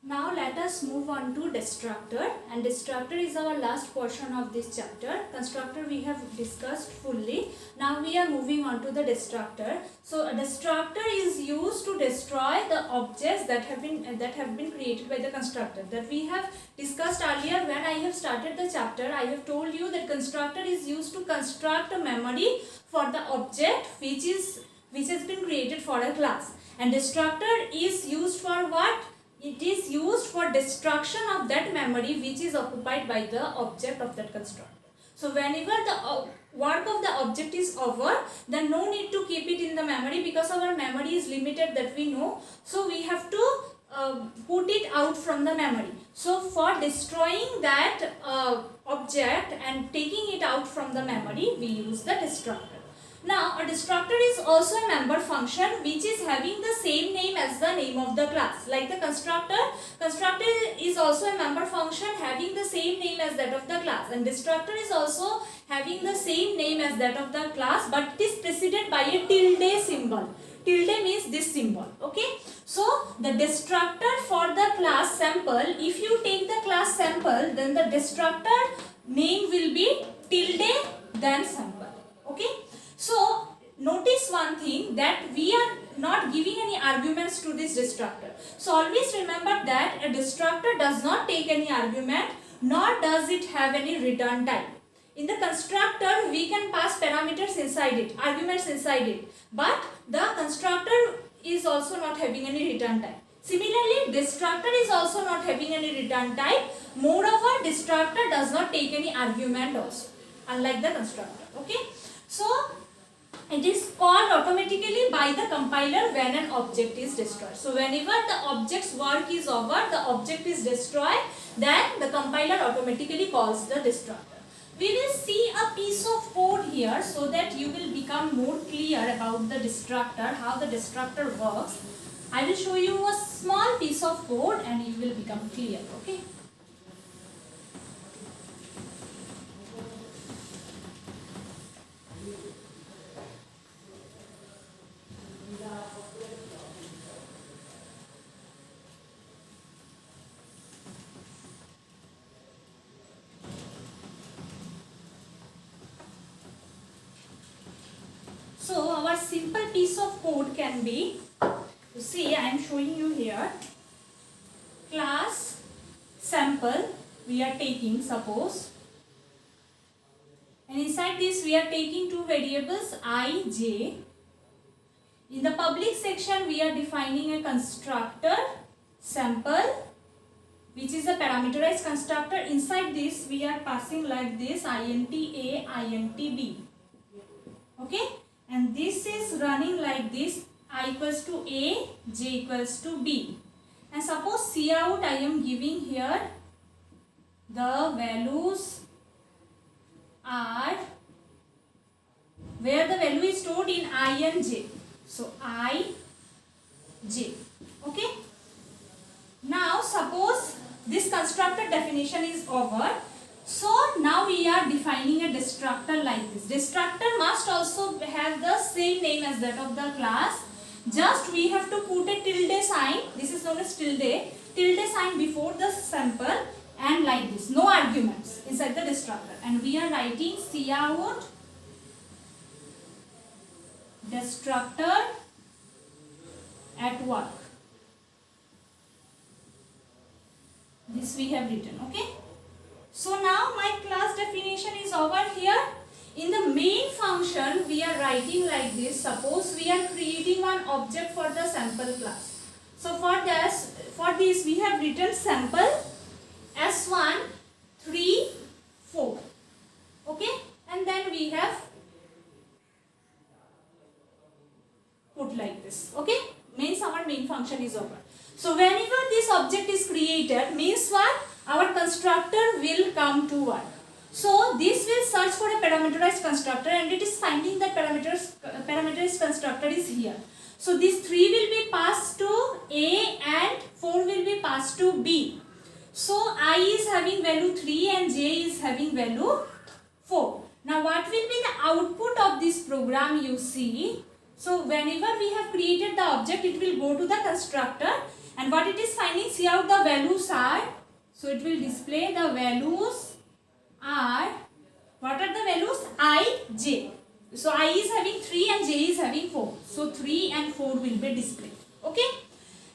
Now let us move on to destructor, and destructor is our last portion of this chapter. Constructor we have discussed fully. Now we are moving on to the destructor. So a destructor is used to destroy the objects that have been created by the constructor. That we have discussed earlier when I have started the chapter. I have told you that constructor is used to construct a memory for the object which has been created for a class. And destructor is used for what? It is used for destruction of that memory which is occupied by the object of that constructor. So whenever the work of the object is over, then no need to keep it in the memory because our memory is limited, that we know. So we have to put it out from the memory. So for destroying that object and taking it out from the memory, we use the destructor. Now, a destructor is also a member function which is having the same name as the name of the class. Like the constructor is also a member function having the same name as that of the class. And destructor is also having the same name as that of the class, but it is preceded by a tilde symbol. Tilde means this symbol. Okay. So, the destructor for the class sample, if you take the class sample, then the destructor name will be tilde then sample. Okay. So, notice one thing, that we are not giving any arguments to this destructor. So, always remember that a destructor does not take any argument, nor does it have any return type. In the constructor, we can pass parameters inside it, arguments inside it. But the constructor is also not having any return type. Similarly, destructor is also not having any return type. Moreover, destructor does not take any argument also, unlike the constructor. Okay. So, it is called automatically by the compiler when an object is destroyed. So, whenever the object's work is over, the object is destroyed, then the compiler automatically calls the destructor. We will see a piece of code here so that you will become more clear about the destructor, how the destructor works. I will show you a small piece of code and you will become clear. Okay. So, our simple piece of code can be, you see, I am showing you here, class sample we are taking, suppose, and inside this we are taking two variables I, j. In the public section we are defining a constructor sample which is a parameterized constructor. Inside this we are passing like this int a, int b. Okay. And this is running like this, I equals to A, J equals to B. And suppose cout I am giving here, the values are, where the value is stored in I and J. So, I, J. Okay. Now, suppose this constructor definition is over. So, now we are defining a destructor like this. Destructor must also have the same name as that of the class. Just we have to put a tilde sign. This is known as tilde sign before the sample and like this. No arguments inside the destructor. And we are writing cout destructor at work. This we have written. Okay. So now my class definition is over here. In the main function we are writing like this. Suppose we are creating one object for the sample class. So for this we have written sample S1 3 4. Okay, and then we have put like this. Okay, means our main function is over. So whenever this object is created, means what? Our constructor will come to work. So this will search for a parameterized constructor and it is finding that parameterized constructor is here. So this 3 will be passed to A and 4 will be passed to B. So I is having value 3 and J is having value 4. Now what will be the output of this program, you see? So whenever we have created the object, it will go to the constructor and what it is finding, see out the values are, so it will display the values are, what are the values, I, j. So I is having 3 and j is having 4. So 3 and 4 will be displayed. Okay.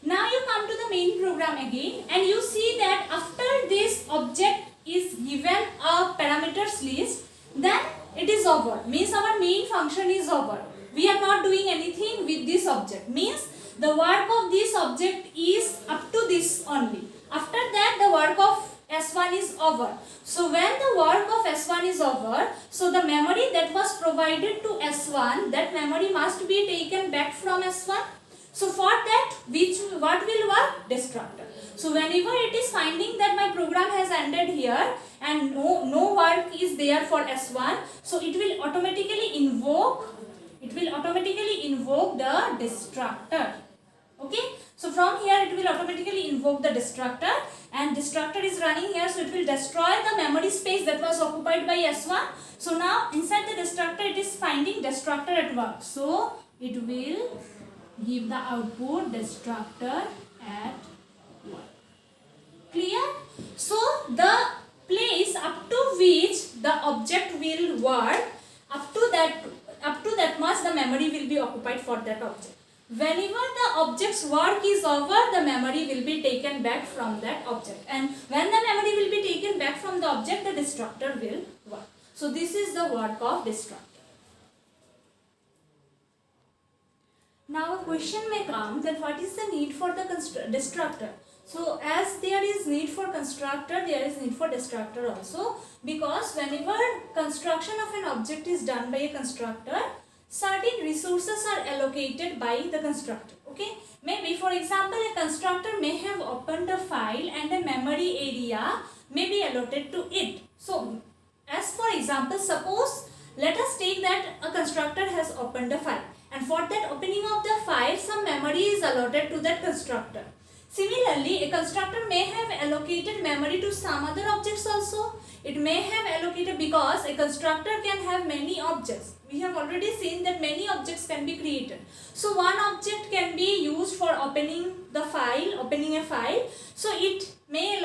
Now you come to the main program again and you see that after this object is given a parameters list, then it is over. Means our main function is over. We are not doing anything with this object. Means the work of this object is up to this only. After that the work of S1 is over. So when the work of S1 is over, so the memory that was provided to S1, that memory must be taken back from S1. So for that, what will work? Destructor. So whenever it is finding that my program has ended here and no work is there for S1, so it will automatically invoke the destructor. Okay. So from here it will automatically invoke the destructor, and destructor is running here, so it will destroy the memory space that was occupied by S1. So now inside the destructor it is finding destructor at work. So it will give the output destructor at work. Clear? So the place up to which the object will work, up to that much the memory will be occupied for that object. Whenever the object's work is over, the memory will be taken back from that object, and when the memory will be taken back from the object, the destructor will work. So this is the work of destructor. Now a question may come that what is the need for the destructor? So as there is need for constructor, there is need for destructor also, because whenever construction of an object is done by a constructor, certain resources are allocated by the constructor. Okay, maybe for example a constructor may have opened a file and a memory area may be allotted to it. So as for example, suppose let us take that a constructor has opened a file, and for that opening of the file some memory is allotted to that constructor. Similarly, a constructor may have allocated memory to some other objects also. It may have allocated, because a constructor can have many objects. We have already seen that many objects can be created. So one object can be used for opening a file. So it will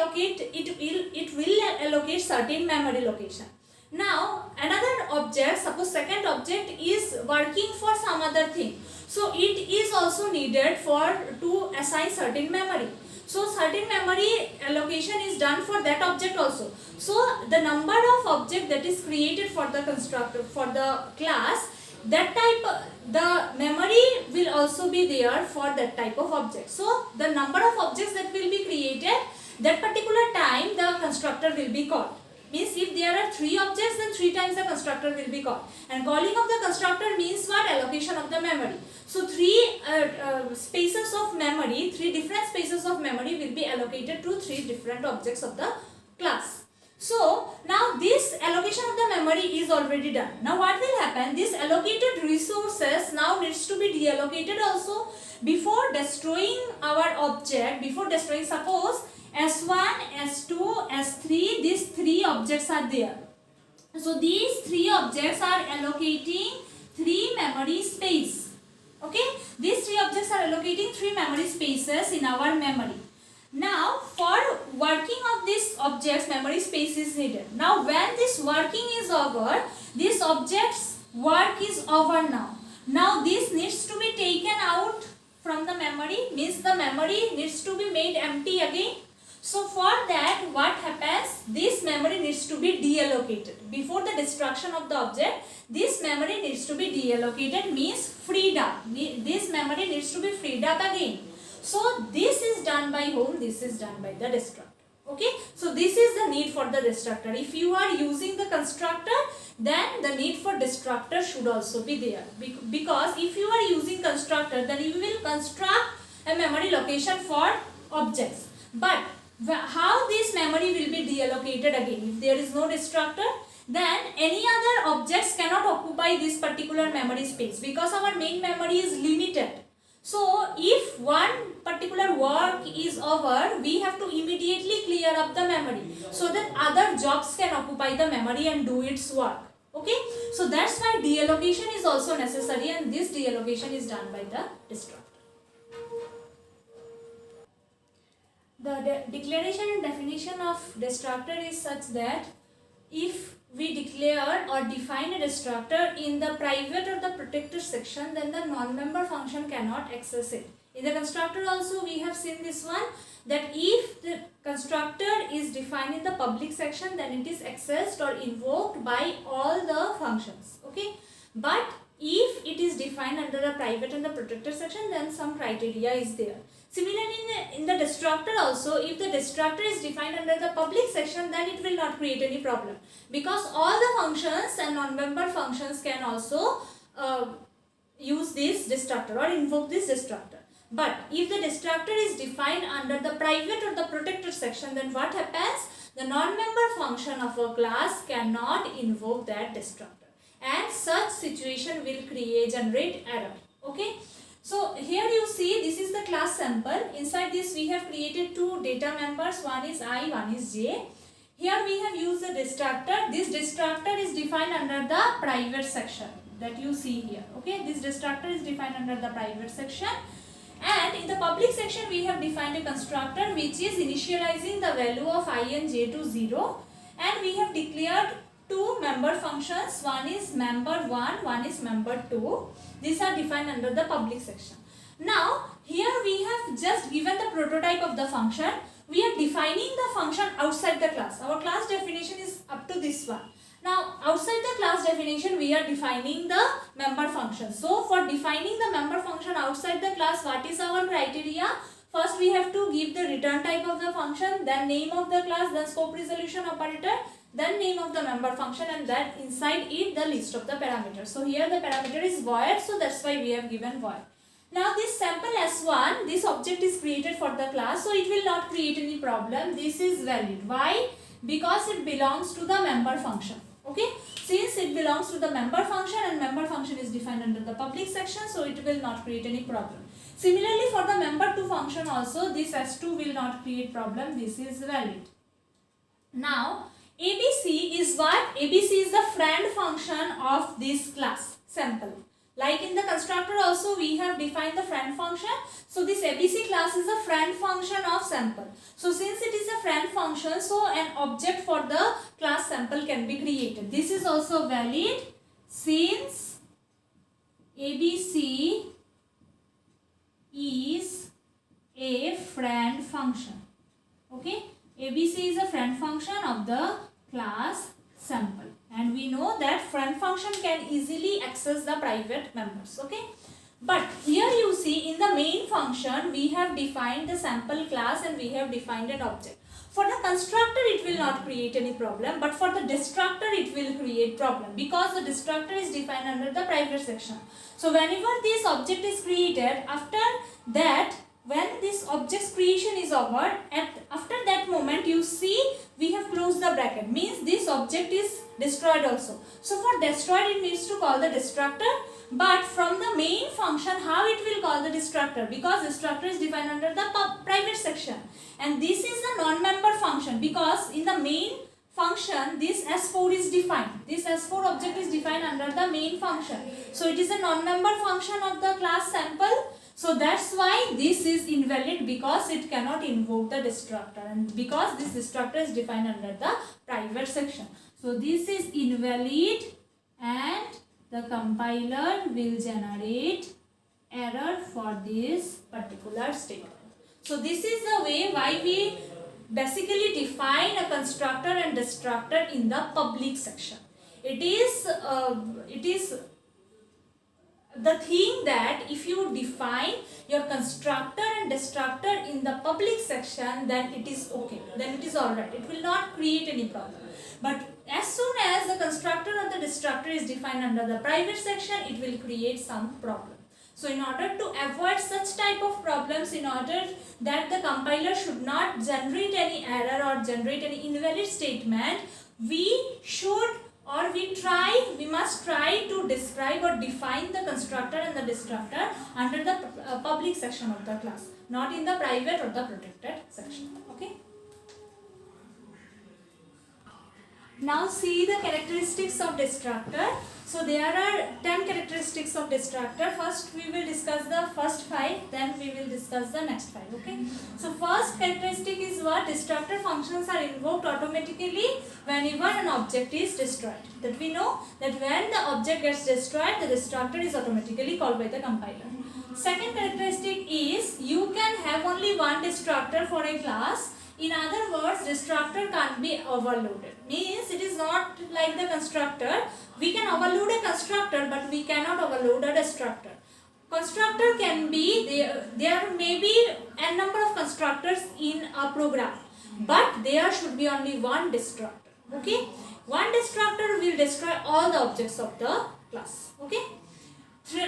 allocate certain memory location. Now another object, suppose second object is working for some other thing. So it is also needed to assign certain memory. So certain memory allocation is done for that object also. So the number of object that is created for the constructor, for the class, that type, the memory will also be there for that type of object. So the number of objects that will be created, that particular time the constructor will be called. Means if there are 3 objects, then 3 times the constructor will be called. And calling of the constructor means what? Allocation of the memory. So 3 spaces of memory, 3 different spaces of memory will be allocated to 3 different objects of the class. So now this allocation of the memory is already done. Now what will happen? This allocated resources now needs to be deallocated also. Before destroying our object, suppose S1, S2, S3, these 3 objects are there. So these 3 objects are allocating 3 memory space. Okay, these 3 objects are allocating 3 memory spaces in our memory. Now for working of these objects, memory space is needed. Now when this working is over, this object's work is over now. Now this needs to be taken out from the memory, means the memory needs to be made empty again. So for that, what happens? This memory needs to be deallocated. Before the destruction of the object, this memory needs to be deallocated, means freed up. This memory needs to be freed up again. So this is done by whom? This is done by the destructor. Okay. So this is the need for the destructor. If you are using the constructor, then the need for destructor should also be there. Because if you are using constructor, then you will construct a memory location for objects. But how this memory will be deallocated again? If there is no destructor, then any other objects cannot occupy this particular memory space, because our main memory is limited. So if one particular work is over, we have to immediately clear up the memory so that other jobs can occupy the memory and do its work. Okay, so that's why deallocation is also necessary, and this deallocation is done by the destructor. the declaration and definition of destructor is such that if we declare or define a destructor in the private or the protected section, then the non-member function cannot access it. In the constructor also we have seen this one, that if the constructor is defined in the public section, then it is accessed or invoked by all the functions. Okay, but if it is defined under the private and the protected section, then some criteria is there. Similarly, in the destructor also, if the destructor is defined under the public section, then it will not create any problem, because all the functions and non-member functions can also use this destructor or invoke this destructor. But if the destructor is defined under the private or the protected section, then what happens? The non-member function of a class cannot invoke that destructor, and such situation will generate error. Okay. So here you see, this is the class sample. Inside this we have created two data members. One is I, one is J. Here we have used the destructor. This destructor is defined under the private section that you see here. Okay. This destructor is defined under the private section. And in the public section we have defined a constructor which is initializing the value of I and J to 0. And we have declared two member functions. One is member1, one is member2. These are defined under the public section. Now here we have just given the prototype of the function. We are defining the function outside the class. Our class definition is up to this one. Now outside the class definition we are defining the member function. So for defining the member function outside the class, what is our criteria? First we have to give the return type of the function, then name of the class, then scope resolution operator, then name of the member function, and then inside it the list of the parameters. So here the parameter is void, so that's why we have given void. Now this sample S1, this object is created for the class, so it will not create any problem. This is valid. Why? Because it belongs to the member function. Okay, since it belongs to the member function and member function is defined under the public section, so it will not create any problem. Similarly for the member2 function also, this S2 will not create problem. This is valid. Now ABC is what? ABC is the friend function of this class sample. Like in the constructor also we have defined the friend function. So this ABC class is a friend function of sample. So since it is a friend function, so an object for the class sample can be created. This is also valid since ABC is a friend function. Okay, ABC is a friend function of the class sample, and we know that friend function can easily access the private members. Okay, but here you see in the main function we have defined the sample class and we have defined an object. For the constructor it will not create any problem, but for the destructor it will create problem, because the destructor is defined under the private section. So whenever this object is created, after that, when this object's creation is over, after that moment you see we have closed the bracket, means this object is destroyed also. So for destroyed it needs to call the destructor, but from the main function how it will call the destructor, because destructor is defined under the private section, and this is the non-member function, because in the main function this S4 is defined. This S4 object is defined under the main function, so it is a non-member function of the class sample. So that's why this is invalid, because it cannot invoke the destructor, and because this destructor is defined under the private section. So this is invalid and the compiler will generate error for this particular statement. So this is the way why we basically define a constructor and destructor in the public section. It is the thing that if you define your constructor and destructor in the public section, then it is okay, then it is alright, it will not create any problem. But as soon as the constructor or the destructor is defined under the private section, it will create some problem. So in order to avoid such type of problems, in order that the compiler should not generate any error or generate any invalid statement, we must try to describe or define the constructor and the destructor under the public section of the class, not in the private or the protected section. Okay. Now see the characteristics of destructor. So there are 10 characteristics of destructor. First we will discuss the first 5, then we will discuss the next 5. Okay. So first characteristic what? Destructor functions are invoked automatically whenever an object is destroyed. That we know that when the object gets destroyed, the destructor is automatically called by the compiler. Second characteristic is you can have only one destructor for a class. In other words, destructor can't be overloaded. Means it is not like the constructor. We can overload a constructor, but we cannot overload a destructor. Constructor can be, there may be a number of constructors in a program, but there should be only one destructor. Okay, one destructor will destroy all the objects of the class. Okay.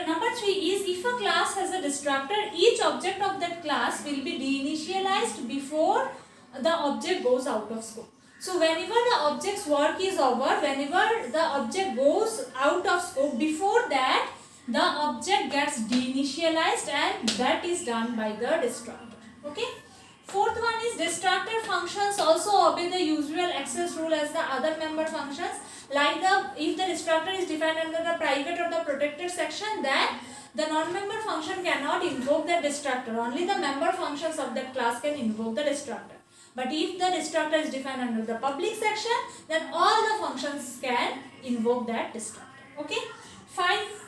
Number 3 is if a class has a destructor, each object of that class will be deinitialized before the object goes out of scope. So whenever the object's work is over, whenever the object goes out of scope, before that the object gets deinitialized, and that is done by the destructor. Okay. Fourth one is destructor functions also obey the usual access rule as the other member functions. Like if the destructor is defined under the private or the protected section, then the non-member function cannot invoke the destructor. Only the member functions of that class can invoke the destructor. But if the destructor is defined under the public section, then all the functions can invoke that destructor. Okay.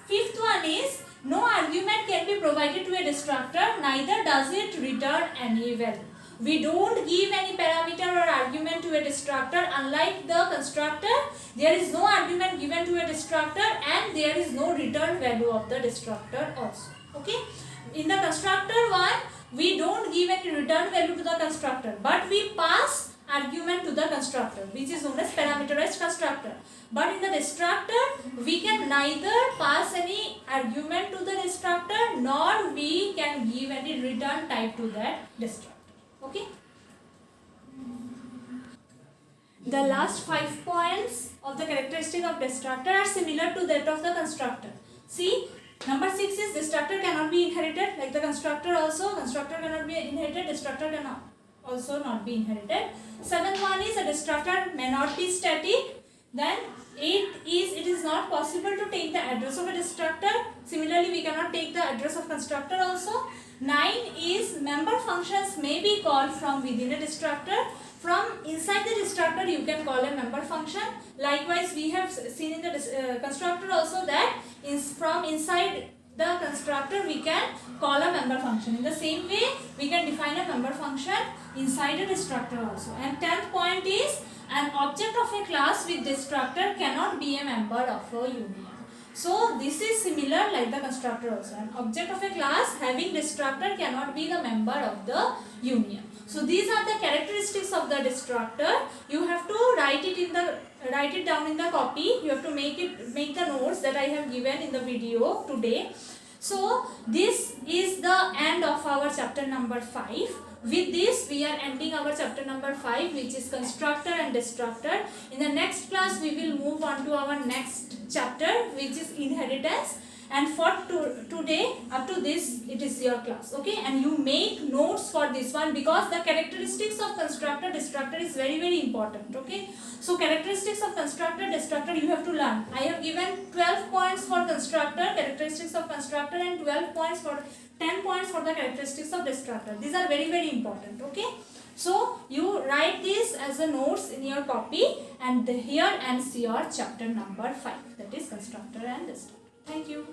Fifth one is no argument can be provided to a destructor, neither does it return any value. We don't give any parameter or argument to a destructor. Unlike the constructor, there is no argument given to a destructor and there is no return value of the destructor also. Okay. In the constructor one, we don't give any return value to the constructor, but we pass argument to the constructor, which is known as parameterized constructor. But in the destructor, we can neither pass any argument to the destructor nor we can give any return type to that destructor. Okay. The last 5 points of the characteristic of destructor are similar to that of the constructor. See, number 6 is destructor cannot be inherited, like the constructor also. Constructor cannot be inherited, destructor cannot also not be inherited. 7th one is a destructor may not be static. Then 8 is it is not possible to take the address of a destructor. Similarly, we cannot take the address of constructor also. 9 is member functions may be called from within a destructor. From inside the destructor, you can call a member function. Likewise, we have seen in the constructor also that from inside the constructor, we can call a member function. In the same way, we can define a member function inside a destructor also. And 10th point is an object of a class with destructor cannot be a member of a union. So this is similar like the constructor also. An object of a class having destructor cannot be the member of the union. So these are the characteristics of the destructor. You have to write it down in the copy. You have to make the notes that I have given in the video today. So this is the end of our chapter number 5. With this, we are ending our chapter number 5, which is constructor and destructor. In the next class, we will move on to our next chapter, which is inheritance. And for today, up to this, it is your class. Okay, and you make notes for this one because the characteristics of constructor, destructor is very, very important. Okay, so characteristics of constructor, destructor, you have to learn. I have given 12 points for constructor, characteristics of constructor, and 10 points for the characteristics of destructor. These are very, very important. Okay, so you write this as a notes in your copy, and here ends your chapter number 5, that is constructor and destructor. Thank you.